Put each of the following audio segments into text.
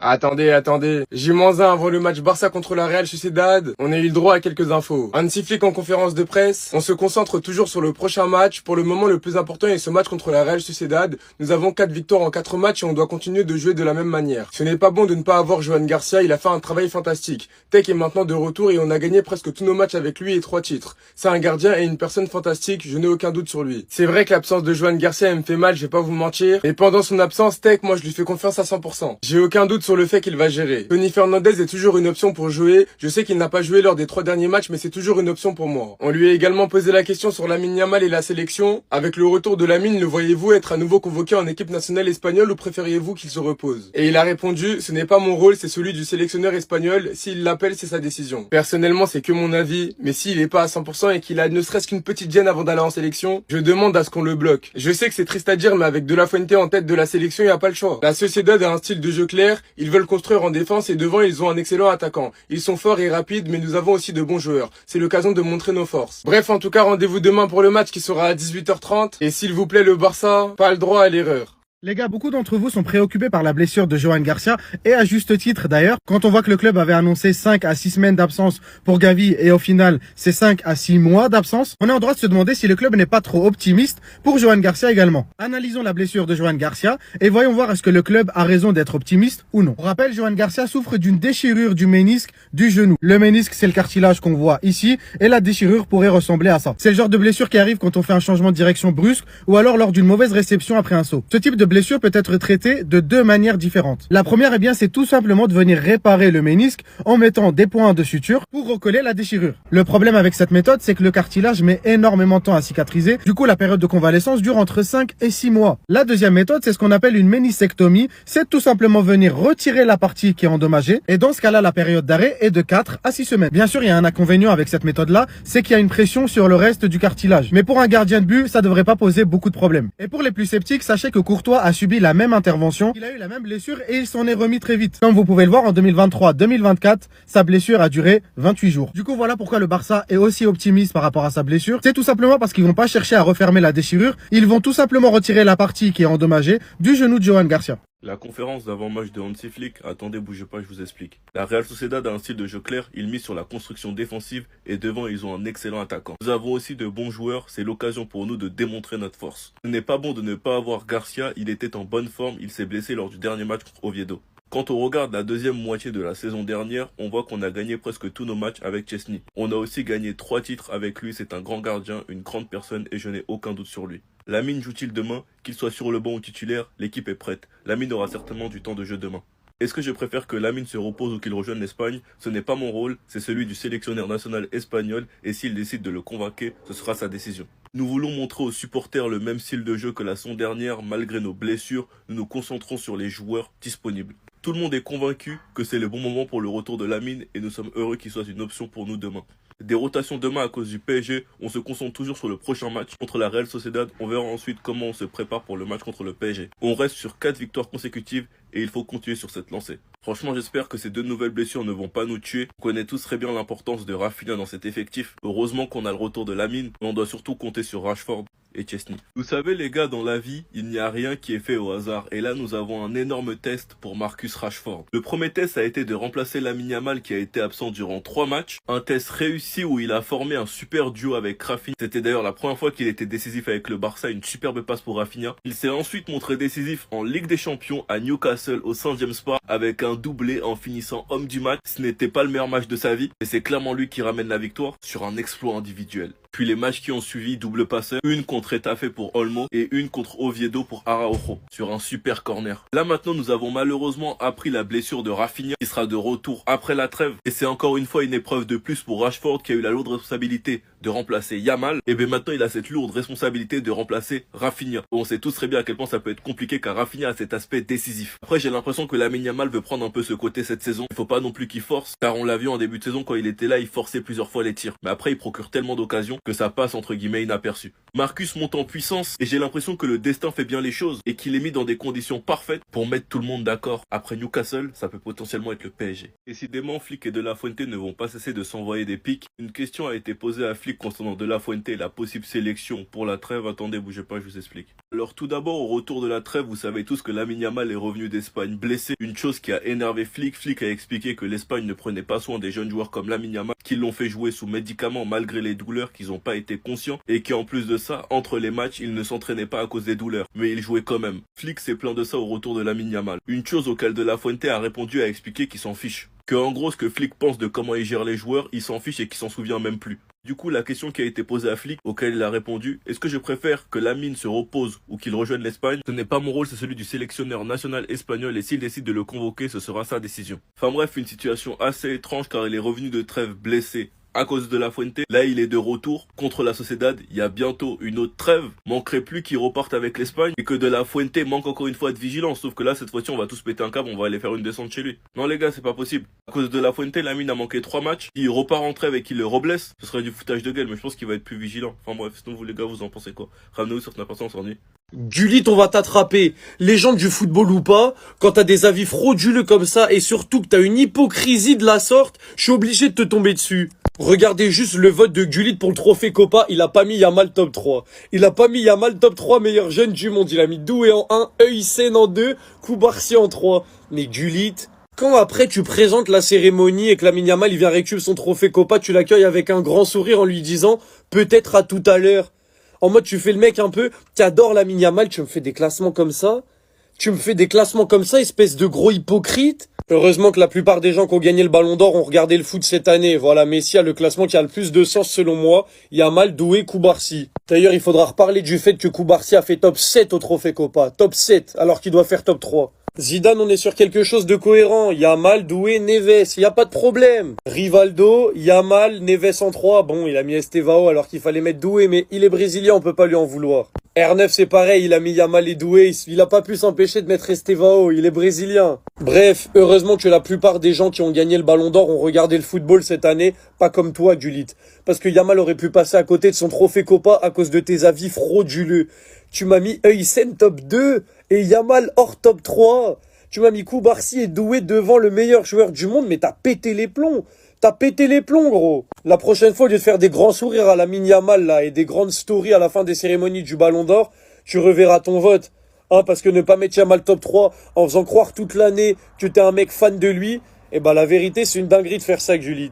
Attendez. J-1 avant le match Barça contre la Real Sociedad, on a eu le droit à quelques infos. Hansi Flick en conférence de presse, on se concentre toujours sur le prochain match. Pour le moment, le plus important est ce match contre la Real Sociedad. Nous avons 4 victoires en 4 matchs et on doit continuer de jouer de la même manière. Ce n'est pas bon de ne pas avoir Johan Garcia, il a fait un travail fantastique. Tech est maintenant de retour et on a gagné presque tous nos matchs avec lui et 3 titres. C'est un gardien et une personne fantastique, je n'ai aucun doute sur lui. C'est vrai que l'absence de Johan Garcia me fait mal, je vais pas vous mentir. Et pendant son absence, Tech, moi je lui fais confiance à 100%. J'ai aucun doute sur le fait qu'il va gérer. Tony Fernandez est toujours une option pour jouer. Je sais qu'il n'a pas joué lors des 3 derniers matchs, mais c'est toujours une option pour moi. On lui a également posé la question sur Lamine Yamal et la sélection. Avec le retour de Lamine, le voyez-vous être à nouveau convoqué en équipe nationale espagnole ou préfériez-vous qu'il se repose? Et il a répondu, ce n'est pas mon rôle, c'est celui du sélectionneur espagnol. S'il l'appelle, c'est sa décision. Personnellement, c'est que mon avis, mais s'il est pas à 100% et qu'il a ne serait-ce qu'une petite gêne avant d'aller en sélection, je demande à ce qu'on le bloque. Je sais que c'est triste à dire, mais avec De La Fuente en tête de la sélection, il n'y a pas le choix. La Sociedad a un style de jeu clair, ils veulent construire en défense et devant ils ont un excellent attaquant. Ils sont forts et rapides mais nous avons aussi de bons joueurs. C'est l'occasion de montrer nos forces. Bref, en tout cas, rendez-vous demain pour le match qui sera à 18h30 et s'il vous plaît le Barça, pas le droit à l'erreur. Les gars, beaucoup d'entre vous sont préoccupés par la blessure de Johan Garcia, et à juste titre d'ailleurs. Quand on voit que le club avait annoncé 5 à 6 semaines d'absence pour Gavi, et au final, c'est 5 à 6 mois d'absence, on est en droit de se demander si le club n'est pas trop optimiste pour Johan Garcia également. Analysons la blessure de Johan Garcia, et voyons voir est-ce que le club a raison d'être optimiste ou non. Pour rappel, Johan Garcia souffre d'une déchirure du ménisque du genou. Le ménisque, c'est le cartilage qu'on voit ici, et la déchirure pourrait ressembler à ça. C'est le genre de blessure qui arrive quand on fait un changement de direction brusque, ou alors lors d'une mauvaise réception après un saut. Ce type de blessure peut être traitée de 2 manières différentes. La première, c'est tout simplement de venir réparer le ménisque en mettant des points de suture pour recoller la déchirure. Le problème avec cette méthode, c'est que le cartilage met énormément de temps à cicatriser. Du coup, la période de convalescence dure entre 5 et 6 mois. La deuxième méthode, c'est ce qu'on appelle une ménisectomie. C'est tout simplement venir retirer la partie qui est endommagée. Et dans ce cas-là, la période d'arrêt est de 4 à 6 semaines. Bien sûr, il y a un inconvénient avec cette méthode-là, c'est qu'il y a une pression sur le reste du cartilage. Mais pour un gardien de but, ça devrait pas poser beaucoup de problèmes. Et pour les plus sceptiques, sachez que Courtois a subi la même intervention, il a eu la même blessure et il s'en est remis très vite. Comme vous pouvez le voir, en 2023-2024, sa blessure a duré 28 jours. Du coup, voilà pourquoi le Barça est aussi optimiste par rapport à sa blessure. C'est tout simplement parce qu'ils vont pas chercher à refermer la déchirure, ils vont tout simplement retirer la partie qui est endommagée du genou de Johan Garcia. La conférence d'avant-match de Hansi Flick, attendez, bougez pas, je vous explique. La Real Sociedad a un style de jeu clair, il mise sur la construction défensive et devant ils ont un excellent attaquant. Nous avons aussi de bons joueurs, c'est l'occasion pour nous de démontrer notre force. Ce n'est pas bon de ne pas avoir Garcia, il était en bonne forme, il s'est blessé lors du dernier match contre Oviedo. Quand on regarde la deuxième moitié de la saison dernière, on voit qu'on a gagné presque tous nos matchs avec Chesney. On a aussi gagné 3 titres avec lui, c'est un grand gardien, une grande personne et je n'ai aucun doute sur lui. Lamine joue-t-il demain? Qu'il soit sur le banc ou titulaire, l'équipe est prête. Lamine aura certainement du temps de jeu demain. Est-ce que je préfère que Lamine se repose ou qu'il rejoigne l'Espagne? Ce n'est pas mon rôle, c'est celui du sélectionneur national espagnol et s'il décide de le convoquer, ce sera sa décision. Nous voulons montrer aux supporters le même style de jeu que la saison dernière, malgré nos blessures, nous nous concentrons sur les joueurs disponibles. Tout le monde est convaincu que c'est le bon moment pour le retour de Lamine et nous sommes heureux qu'il soit une option pour nous demain. Des rotations demain à cause du PSG, on se concentre toujours sur le prochain match contre la Real Sociedad, on verra ensuite comment on se prépare pour le match contre le PSG. On reste sur 4 victoires consécutives et il faut continuer sur cette lancée. Franchement, j'espère que ces 2 nouvelles blessures ne vont pas nous tuer. On connaît tous très bien l'importance de Rafinha dans cet effectif. Heureusement qu'on a le retour de Lamine, mais on doit surtout compter sur Rashford et Chesney. Vous savez les gars, dans la vie, il n'y a rien qui est fait au hasard. Et là, nous avons un énorme test pour Marcus Rashford. Le premier test a été de remplacer Lamine Yamal qui a été absent durant 3 matchs. Un test réussi où il a formé un super duo avec Rafinha. C'était d'ailleurs la première fois qu'il était décisif avec le Barça, une superbe passe pour Rafinha. Il s'est ensuite montré décisif en Ligue des Champions à Newcastle au St James Park avec un doublé en finissant homme du match. Ce n'était pas le meilleur match de sa vie, mais c'est clairement lui qui ramène la victoire sur un exploit individuel. Puis les matchs qui ont suivi, double passeur, une contre Etafé pour Olmo et une contre Oviedo pour Araujo sur un super corner. Là maintenant nous avons malheureusement appris la blessure de Rafinha qui sera de retour après la trêve et c'est encore une fois une épreuve de plus pour Rashford qui a eu la lourde responsabilité de remplacer Yamal et bien maintenant il a cette lourde responsabilité de remplacer Rafinha. On sait tous très bien à quel point ça peut être compliqué car Rafinha a cet aspect décisif. Après j'ai l'impression que Lamine Yamal veut prendre un peu ce côté cette saison. Il faut pas non plus qu'il force car on l'a vu en début de saison quand il était là il forçait plusieurs fois les tirs. Mais après il procure tellement d'occasions que ça passe entre guillemets inaperçu. Marcus monte en puissance et j'ai l'impression que le destin fait bien les choses et qu'il est mis dans des conditions parfaites pour mettre tout le monde d'accord. Après Newcastle, ça peut potentiellement être le PSG. Décidément, Flick et De La Fuente ne vont pas cesser de s'envoyer des pics. Une question a été posée à Flick concernant De La Fuente et la possible sélection pour la trêve. Attendez, bougez pas, je vous explique. Alors tout d'abord, au retour de la trêve, vous savez tous que Lamine Yamal est revenu d'Espagne blessé. Une chose qui a énervé Flick. Flick a expliqué que l'Espagne ne prenait pas soin des jeunes joueurs comme Lamine Yamal, qui l'ont fait jouer sous médicaments malgré les douleurs, qu'ils n'ont pas été conscients et qu'en plus de ça, entre les matchs, il ne s'entraînait pas à cause des douleurs, mais il jouait quand même. Flick s'est plaint de ça au retour de Lamine Yamal. Une chose auquel De La Fuente a répondu, a expliqué qu'il s'en fiche. Que en gros, ce que Flick pense de comment il gère les joueurs, il s'en fiche et qu'il s'en souvient même plus. Du coup, la question qui a été posée à Flick, auquel il a répondu, est-ce que je préfère que Lamine se repose ou qu'il rejoigne l'Espagne? Ce n'est pas mon rôle, c'est celui du sélectionneur national espagnol et s'il décide de le convoquer, ce sera sa décision. Enfin bref, une situation assez étrange car il est revenu de trêve blessé à cause de La Fuente. Là, il est de retour contre la Sociedad. Il y a bientôt une autre trêve. Manquerait plus qu'il reparte avec l'Espagne et que De La Fuente manque encore une fois de vigilance. Sauf que là, cette fois-ci, on va tous péter un câble, on va aller faire une descente chez lui. Non les gars, c'est pas possible. À cause de La Fuente, Lamine a manqué 3 matchs. Il repart en trêve et qu'il le reblesse. Ce serait du foutage de gueule, mais je pense qu'il va être plus vigilant. Enfin bref, sinon vous les gars, vous en pensez quoi? Ramenez-vous sur Snapchat, on s'ennuie. Gullit, on va t'attraper. Légende du football ou pas, quand t'as des avis frauduleux comme ça et surtout que t'as une hypocrisie de la sorte, je suis obligé de te tomber dessus. Regardez juste le vote de Gullit pour le trophée Copa, il a pas mis Yamal top 3. Il a pas mis Yamal top 3 meilleur jeune du monde, il a mis Doué en 1, Eysen en 2, Koubarsi en 3. Mais Gullit, quand après tu présentes la cérémonie et que Lamine Yamal il vient récupérer son trophée Copa, tu l'accueilles avec un grand sourire en lui disant peut-être à tout à l'heure. En mode tu fais le mec un peu, t'adores Lamine Yamal, tu me fais des classements comme ça. Tu me fais des classements comme ça, espèce de gros hypocrite. Heureusement que la plupart des gens qui ont gagné le Ballon d'Or ont regardé le foot cette année. Voilà, Messi a le classement qui a le plus de sens selon moi. Yamal, Doué, Koubarsi. D'ailleurs, il faudra reparler du fait que Koubarsi a fait top 7 au Trophée Copa. Top 7, alors qu'il doit faire top 3. Zidane, on est sur quelque chose de cohérent. Yamal, Doué, Neves, y a pas de problème. Rivaldo, Yamal, Neves en 3. Bon, il a mis Estevao alors qu'il fallait mettre Doué, mais il est brésilien, on peut pas lui en vouloir. R9, c'est pareil, il a mis Yamal et Doué, il a pas pu s'empêcher de mettre Estevao, il est brésilien. Bref, heureusement que la plupart des gens qui ont gagné le Ballon d'Or ont regardé le football cette année, pas comme toi, Gullit. Parce que Yamal aurait pu passer à côté de son trophée Copa à cause de tes avis frauduleux. Tu m'as mis Eysen top 2 et Yamal hors top 3. Tu m'as mis Koubarsi et Doué devant le meilleur joueur du monde, mais t'as pété les plombs. T'as pété les plombs, gros. La prochaine fois, au lieu de faire des grands sourires à Lamine Yamal, là, et des grandes stories à la fin des cérémonies du Ballon d'Or, tu reverras ton vote. Hein, parce que ne pas mettre Yamal top 3 en faisant croire toute l'année que t'es un mec fan de lui, eh ben, la vérité, c'est une dinguerie de faire ça, Gullit.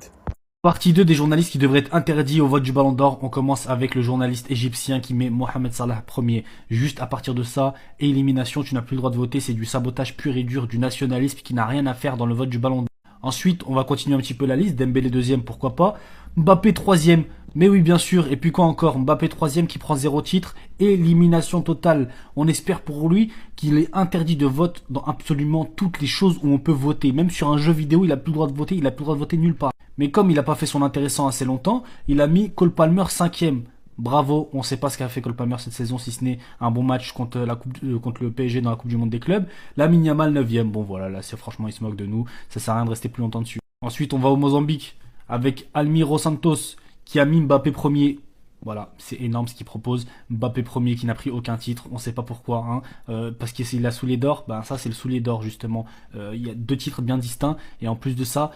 Partie 2 des journalistes qui devraient être interdits au vote du Ballon d'Or. On commence avec le journaliste égyptien qui met Mohamed Salah premier. Juste à partir de ça, élimination, tu n'as plus le droit de voter. C'est du sabotage pur et dur, du nationalisme qui n'a rien à faire dans le vote du Ballon d'Or. Ensuite, on va continuer un petit peu la liste. Dembélé deuxième, pourquoi pas. Mbappé troisième, mais oui bien sûr. Et puis quoi encore? Mbappé troisième qui prend 0 titre. Élimination totale. On espère pour lui qu'il est interdit de vote dans absolument toutes les choses où on peut voter. Même sur un jeu vidéo, il a plus le droit de voter. Il a plus le droit de voter nulle part. Mais comme il n'a pas fait son intéressant assez longtemps, il a mis Cole Palmer cinquième. Bravo, on ne sait pas ce qu'a fait Cole Palmer cette saison, si ce n'est un bon match contre le PSG dans la Coupe du Monde des clubs. Lamine Yamal 9ème. Bon voilà, là c'est franchement, il se moque de nous. Ça sert à rien de rester plus longtemps dessus. Ensuite, on va au Mozambique avec Almiro Santos qui a mis Mbappé premier. Voilà, c'est énorme ce qu'il propose. Mbappé premier qui n'a pris aucun titre, on sait pas pourquoi, hein. Parce qu'il a soulier d'or. Ben ça c'est le soulier d'or justement. Il y a 2 titres bien distincts et en plus de ça,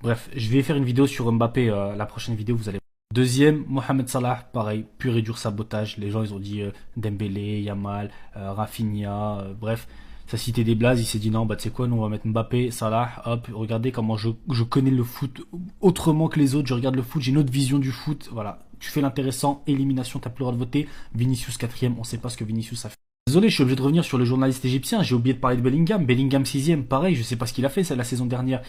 bref, je vais faire une vidéo sur Mbappé. La prochaine vidéo, vous allez. Deuxième, Mohamed Salah, pareil, pur et dur sabotage. Les gens ils ont dit Dembélé, Yamal, Rafinha, bref. Ça citait des blazes, il s'est dit non, bah tu sais quoi, nous on va mettre Mbappé, Salah, hop, regardez comment je connais le foot autrement que les autres, je regarde le foot, j'ai une autre vision du foot, voilà. Tu fais l'intéressant, élimination, t'as plus le droit de voter. Vinicius 4ème, on sait pas ce que Vinicius a fait. Désolé, je suis obligé de revenir sur le journaliste égyptien, j'ai oublié de parler de Bellingham. Bellingham 6ème, pareil, je sais pas ce qu'il a fait, c'est la saison dernière.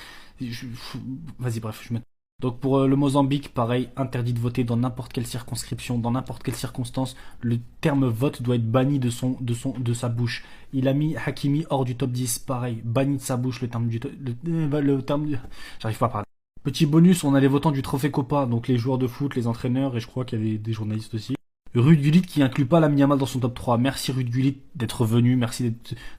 Vas-y, bref, je me... Donc pour le Mozambique, pareil, interdit de voter dans n'importe quelle circonscription, dans n'importe quelle circonstance. Le terme vote doit être banni de sa bouche. Il a mis Hakimi hors du top 10, pareil, banni de sa bouche le terme j'arrive pas à parler. Petit bonus, on a les votants du Trophée Copa, donc les joueurs de foot, les entraîneurs, et je crois qu'il y avait des journalistes aussi. Ruud Gullit qui inclut pas Lamine Yamal dans son top 3. Merci Ruud Gullit d'être venu, merci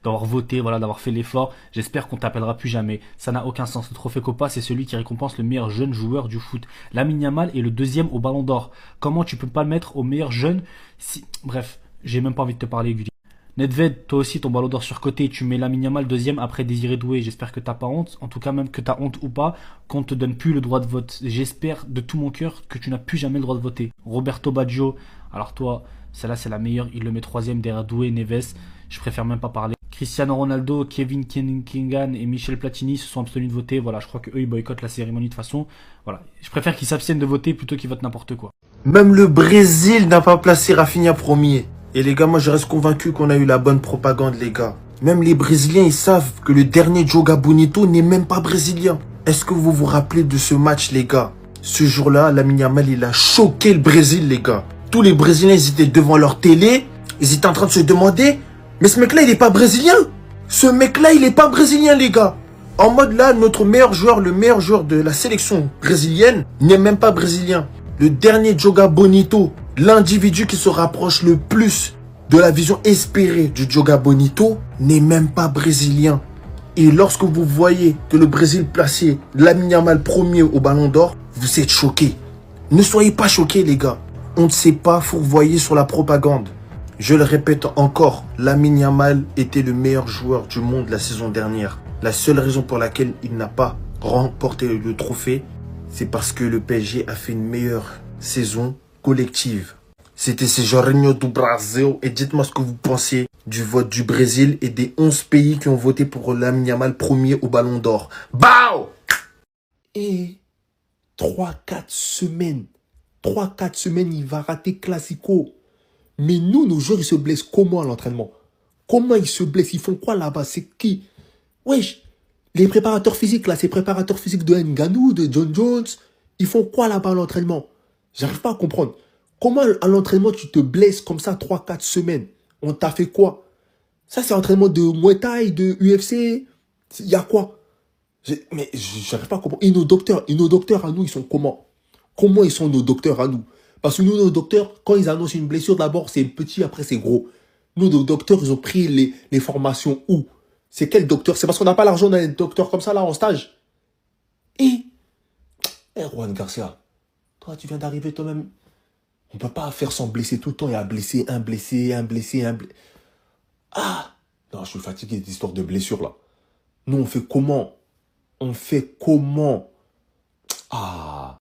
d'avoir voté, voilà, d'avoir fait l'effort. J'espère qu'on t'appellera plus jamais. Ça n'a aucun sens. Le trophée Copa, c'est celui qui récompense le meilleur jeune joueur du foot. Lamine Yamal est le deuxième au Ballon d'Or. Comment tu peux pas le mettre au meilleur jeune si... Bref, j'ai même pas envie de te parler, Gullit. Nedved, toi aussi ton Ballon d'Or surcoté, tu mets Lamine Yamal deuxième après Désiré Doué. J'espère que t'as pas honte, en tout cas même que t'as honte ou pas, qu'on te donne plus le droit de vote. J'espère de tout mon cœur que tu n'as plus jamais le droit de voter. Roberto Baggio, alors toi, celle-là c'est la meilleure, il le met troisième derrière Doué et Neves. Je préfère même pas parler. Cristiano Ronaldo, Kevin Keegan et Michel Platini se sont abstenus de voter. Voilà, je crois qu'eux ils boycottent la cérémonie de toute façon. Voilà, je préfère qu'ils s'abstiennent de voter plutôt qu'ils votent n'importe quoi. Même le Brésil n'a pas placé Rafinha premier. Et les gars, moi je reste convaincu qu'on a eu la bonne propagande, les gars. Même les Brésiliens, ils savent que le dernier Joga Bonito n'est même pas brésilien. Est-ce que vous vous rappelez de ce match, les gars? Ce jour-là, Lamine Yamal, il a choqué le Brésil, les gars. Tous les Brésiliens, ils étaient devant leur télé. Ils étaient en train de se demander, mais ce mec-là, il est pas brésilien. Ce mec-là, il est pas brésilien, les gars. En mode là, notre meilleur joueur, le meilleur joueur de la sélection brésilienne, n'est même pas brésilien. Le dernier Joga Bonito, l'individu qui se rapproche le plus de la vision espérée du Joga Bonito, n'est même pas brésilien. Et lorsque vous voyez que le Brésil plaçait Lamine Yamal premier au Ballon d'Or, vous êtes choqués. Ne soyez pas choqués, les gars. On ne sait pas fourvoyer sur la propagande. Je le répète encore, Lamine Yamal était le meilleur joueur du monde la saison dernière. La seule raison pour laquelle il n'a pas remporté le trophée, c'est parce que le PSG a fait une meilleure saison collective. C'était Jorginho do Brasil. Et dites-moi ce que vous pensez du vote du Brésil et des 11 pays qui ont voté pour Lamine Yamal premier au Ballon d'Or. Bao! Et 3-4 semaines. 3-4 semaines, il va rater Classico. Mais nous, nos joueurs, ils se blessent comment à l'entraînement? Comment ils se blessent? Ils font quoi là-bas? C'est qui? Wesh, les préparateurs physiques, là, ces préparateurs physiques de Ngannou, de John Jones, ils font quoi là-bas à l'entraînement? J'arrive pas à comprendre. Comment à l'entraînement, tu te blesses comme ça 3-4 semaines? On t'a fait quoi? Ça, c'est entraînement de Muay Thai, de UFC? Il y a quoi? Mais j'arrive pas à comprendre. Et nos docteurs à nous, ils sont comment? Comment ils sont nos docteurs à nous? Parce que nous, nos docteurs, quand ils annoncent une blessure, d'abord c'est petit, après c'est gros. Nous, nos docteurs, ils ont pris les formations où? C'est quel docteur? C'est parce qu'on n'a pas l'argent d'un docteur comme ça là en stage. Et Juan Garcia, toi tu viens d'arriver toi-même. On peut pas faire sans blesser tout le temps. Il y a un blessé. Ah! Non, je suis fatigué d'histoire de blessure là. Nous, on fait comment? Ah!